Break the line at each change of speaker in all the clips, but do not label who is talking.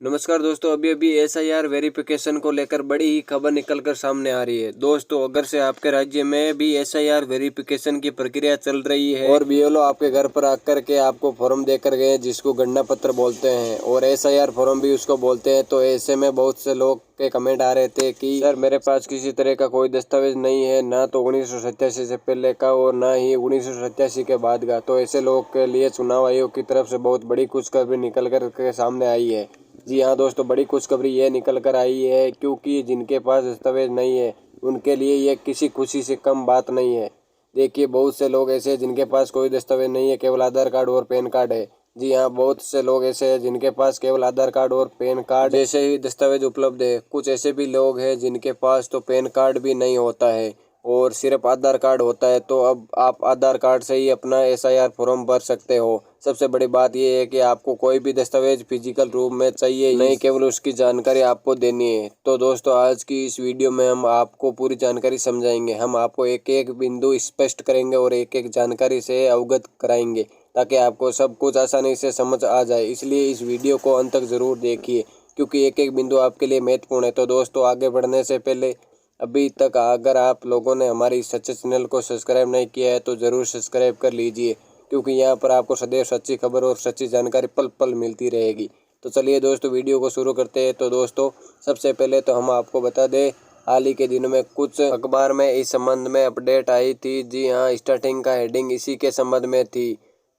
नमस्कार दोस्तों, अभी अभी एसआईआर वेरिफिकेशन को लेकर बड़ी ही खबर निकलकर सामने आ रही है। दोस्तों, अगर से आपके राज्य में भी एसआईआर वेरिफिकेशन की प्रक्रिया चल रही है और बीएलओ आपके घर पर आकर के आपको फॉर्म देकर गए जिसको गणना पत्र बोलते हैं और एसआईआर फॉर्म भी उसको बोलते हैं, तो ऐसे में बहुत से लोग के कमेंट आ रहे थे कि सर मेरे पास किसी तरह का कोई दस्तावेज नहीं है, ना तो 1987 से पहले का और ना ही 1987 के बाद का। तो ऐसे लोग के लिए चुनाव आयोग की तरफ से बहुत बड़ी खुशखबरी निकल कर के सामने आई है। जी हाँ दोस्तों, बड़ी खुशखबरी ये निकल कर आई है क्योंकि जिनके पास दस्तावेज नहीं है उनके लिए ये किसी खुशी से कम बात नहीं है। देखिए, बहुत से लोग ऐसे हैं जिनके पास कोई दस्तावेज नहीं है, केवल आधार कार्ड और पैन कार्ड है। जी हाँ, बहुत से लोग ऐसे हैं जिनके पास केवल आधार कार्ड और पैन कार्ड जैसे ही दस्तावेज उपलब्ध है। कुछ ऐसे भी लोग हैं जिनके पास तो पैन कार्ड भी नहीं होता है और सिर्फ आधार कार्ड होता है। तो अब आप आधार कार्ड से ही अपना एसआईआर फॉर्म भर सकते हो। सबसे बड़ी बात यह है कि आपको कोई भी दस्तावेज फिजिकल रूप में चाहिए नहीं, केवल उसकी जानकारी आपको देनी है। तो दोस्तों, आज की इस वीडियो में हम आपको पूरी जानकारी समझाएंगे। हम आपको एक एक बिंदु स्पष्ट करेंगे और एक एक जानकारी से अवगत कराएंगे ताकि आपको सब कुछ आसानी से समझ आ जाए। इसलिए इस वीडियो को अंत तक ज़रूर देखिए क्योंकि एक एक बिंदु आपके लिए महत्वपूर्ण है। तो दोस्तों, आगे बढ़ने से पहले अभी तक अगर आप लोगों ने हमारी सच्चे चैनल को सब्सक्राइब नहीं किया है तो ज़रूर सब्सक्राइब कर लीजिए क्योंकि यहाँ पर आपको सदैव सच्ची खबर और सच्ची जानकारी पल पल मिलती रहेगी। तो चलिए दोस्तों, वीडियो को शुरू करते हैं। तो दोस्तों, सबसे पहले तो हम आपको बता दें, हाल ही के दिनों में कुछ अखबार में इस संबंध में अपडेट आई थी। जी हाँ, स्टार्टिंग का हेडिंग इसी के संबंध में थी।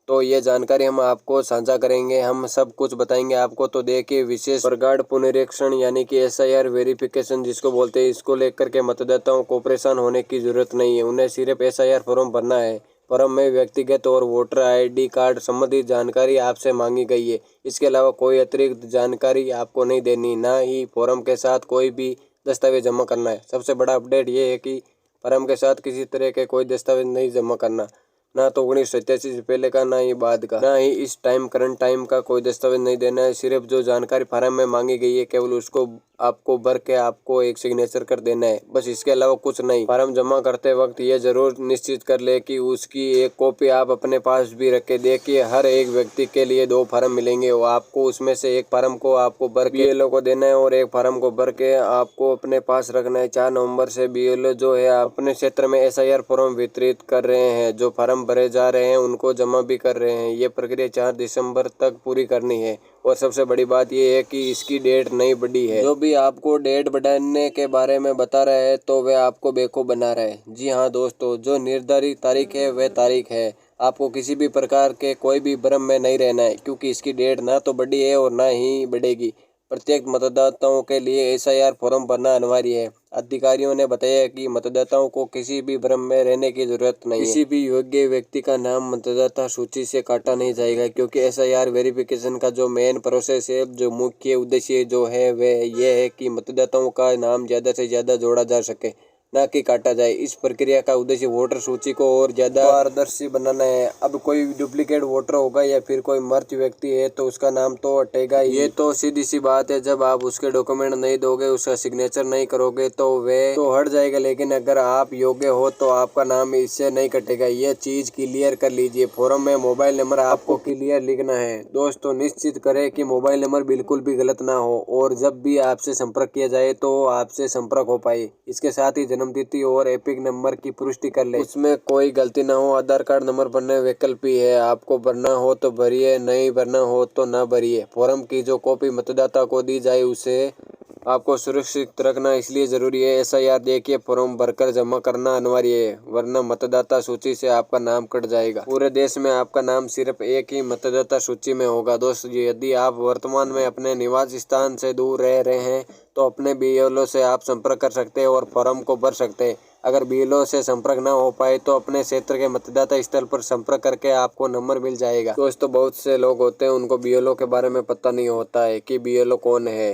तो ये जानकारी हम आपको साझा करेंगे, हम सब कुछ बताएंगे आपको। तो देखिए, विशेष प्रगाढ़ पुनरीक्षण यानी कि एसआईआर वेरिफिकेशन जिसको बोलते हैं, इसको लेकर के मतदाताओं को परेशान होने की जरूरत नहीं है। उन्हें सिर्फ एसआईआर फॉर्म भरना है। फॉर्म में व्यक्तिगत और वोटर आईडी कार्ड संबंधी जानकारी आपसे मांगी गई है। इसके अलावा कोई अतिरिक्त जानकारी आपको नहीं देनी, ना ही फॉर्म के साथ कोई भी दस्तावेज जमा करना है। सबसे बड़ा अपडेट ये है कि फॉर्म के साथ किसी तरह के कोई दस्तावेज नहीं जमा करना, ना तो 1987 से पहले का, ना ही बाद का, ना ही इस टाइम करंट टाइम का कोई दस्तावेज नहीं देना है। सिर्फ जो जानकारी फार्म में मांगी गई है केवल उसको आपको भर के आपको एक सिग्नेचर कर देना है, बस। इसके अलावा कुछ नहीं। फार्म जमा करते वक्त ये जरूर निश्चित कर ले कि उसकी एक कॉपी आप अपने पास भी रखे। देखिए, हर एक व्यक्ति के लिए 2 फार्म मिलेंगे और आपको उसमें से एक फार्म को आपको भर के बीएलओ को देना है और एक फार्म को भर के आपको अपने पास रखना है। 4 नवंबर से बीएलओ जो है अपने क्षेत्र में एसआईआर फॉर्म वितरित कर रहे हैं। जो फार्म भरे जा रहे हैं उनको जमा भी कर रहे हैं। ये प्रक्रिया 4 दिसंबर तक पूरी करनी है और सबसे बड़ी बात यह है कि इसकी डेट नहीं बढ़ी है। जो भी आपको डेट बढ़ाने के बारे में बता रहे हैं तो वे आपको बेवकूफ़ बना रहे हैं। जी हाँ दोस्तों, जो निर्धारित तारीख है वह तारीख है। आपको किसी भी प्रकार के कोई भी भ्रम में नहीं रहना है क्योंकि इसकी डेट ना तो बढ़ी है और ना ही बढ़ेगी। प्रत्येक मतदाताओं के लिए एसआईआर फॉर्म भरना अनिवार्य है। अधिकारियों ने बताया कि मतदाताओं को किसी भी भ्रम में रहने की जरूरत नहीं है। किसी भी योग्य व्यक्ति का नाम मतदाता सूची से काटा नहीं जाएगा क्योंकि एसआईआर वेरिफिकेशन का जो मेन प्रोसेस है, जो मुख्य उद्देश्य जो है वह यह है कि मतदाताओं का नाम ज़्यादा से ज़्यादा जोड़ा जा सके, ना कि काटा जाए। इस प्रक्रिया का उद्देश्य वोटर सूची को और ज़्यादा पारदर्शी बनाना है। अब कोई डुप्लीकेट वोटर होगा या फिर कोई मृत व्यक्ति है तो उसका नाम तो हटेगा ही। ये तो सीधी सी बात है। जब आप उसके डॉक्यूमेंट नहीं दोगे, उसका सिग्नेचर नहीं करोगे तो वे तो हट जाएगा, लेकिन अगर आप योग्य हो तो आपका नाम इससे नहीं कटेगा। ये चीज़ क्लियर कर लीजिए। फॉर्म में मोबाइल नंबर आपको क्लियर लिखना है। दोस्तों, निश्चित करें कि मोबाइल नंबर बिल्कुल भी गलत ना हो और जब भी आपसे संपर्क किया जाए तो आपसे संपर्क हो पाए। इसके साथ ही जन्मतिथि और एपिक नंबर की पुष्टि कर ले, उसमें कोई गलती ना हो। आधार कार्ड नंबर भरने वैकल्पिक है, आपको भरना हो तो भरिए, नहीं भरना हो तो ना भरिए। फॉर्म की जो कॉपी मतदाता को दी जाए उसे आपको सुरक्षित रखना इसलिए जरूरी है। एसआईआर देखिए, फॉर्म भरकर जमा करना अनिवार्य है वरना मतदाता सूची से आपका नाम कट जाएगा। पूरे देश में आपका नाम सिर्फ एक ही मतदाता सूची में होगा। दोस्तों, यदि आप वर्तमान में अपने निवास स्थान से दूर रह रहे हैं तो अपने बीएलओ से आप संपर्क कर सकते हैं और फॉर्म को भर सकते हैं। अगर बीएलओ से संपर्क न हो पाए तो अपने क्षेत्र के मतदाता स्थल पर संपर्क करके आपको नंबर मिल जाएगा। दोस्तों, बहुत से लोग होते हैं उनको बीएलओ के बारे में पता नहीं होता है कि बीएलओ कौन है।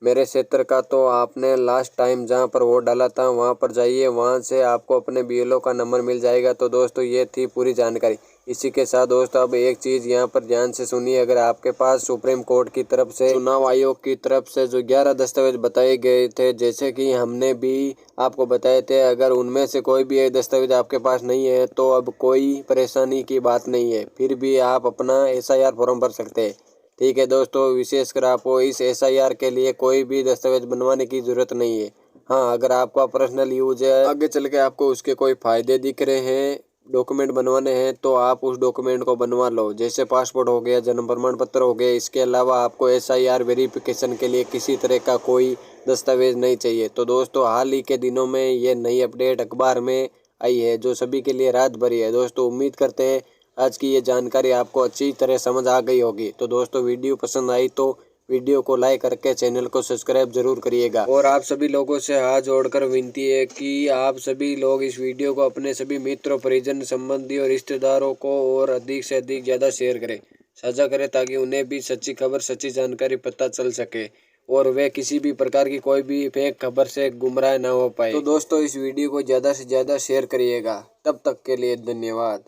मेरे क्षेत्र का तो आपने लास्ट टाइम जहां पर वोट डाला था वहां पर जाइए, वहां से आपको अपने बीएलओ का नंबर मिल जाएगा। तो दोस्तों, ये थी पूरी जानकारी। इसी के साथ दोस्तों, अब एक चीज़ यहाँ पर ध्यान से सुनिए। अगर आपके पास सुप्रीम कोर्ट की तरफ से, चुनाव आयोग की तरफ से जो 11 दस्तावेज बताए गए थे, जैसे कि हमने भी आपको बताए थे, अगर उनमें से कोई भी एक दस्तावेज आपके पास नहीं है तो अब कोई परेशानी की बात नहीं है, फिर भी आप अपना एसआईआर फॉर्म भर सकते हैं। ठीक है दोस्तों, विशेषकर आपको इस SIR के लिए कोई भी दस्तावेज बनवाने की जरूरत नहीं है। हाँ, अगर आपका पर्सनल यूज है, आगे चल के आपको उसके कोई फायदे दिख रहे हैं, डॉक्यूमेंट बनवाने हैं, तो आप उस डॉक्यूमेंट को बनवा लो, जैसे पासपोर्ट हो गया, जन्म प्रमाण पत्र हो गया। इसके अलावा आपको SIR वेरिफिकेशन के लिए किसी तरह का कोई दस्तावेज नहीं चाहिए। तो दोस्तों, हाल ही के दिनों में ये नई अपडेट अखबार में आई है जो सभी के लिए राहत भरी है। दोस्तों, उम्मीद करते हैं आज की ये जानकारी आपको अच्छी तरह समझ आ गई होगी। तो दोस्तों, वीडियो पसंद आई तो वीडियो को लाइक करके चैनल को सब्सक्राइब जरूर करिएगा। और आप सभी लोगों से हाथ जोड़कर विनती है कि आप सभी लोग इस वीडियो को अपने सभी मित्रों, परिजन, संबंधी और रिश्तेदारों को और अधिक से अधिक ज़्यादा शेयर करें, साझा करें, ताकि उन्हें भी सच्ची खबर, सच्ची जानकारी पता चल सके और वे किसी भी प्रकार की कोई भी फेक खबर से गुमराह ना हो पाए। तो दोस्तों, इस वीडियो को ज़्यादा से ज़्यादा शेयर करिएगा। तब तक के लिए धन्यवाद।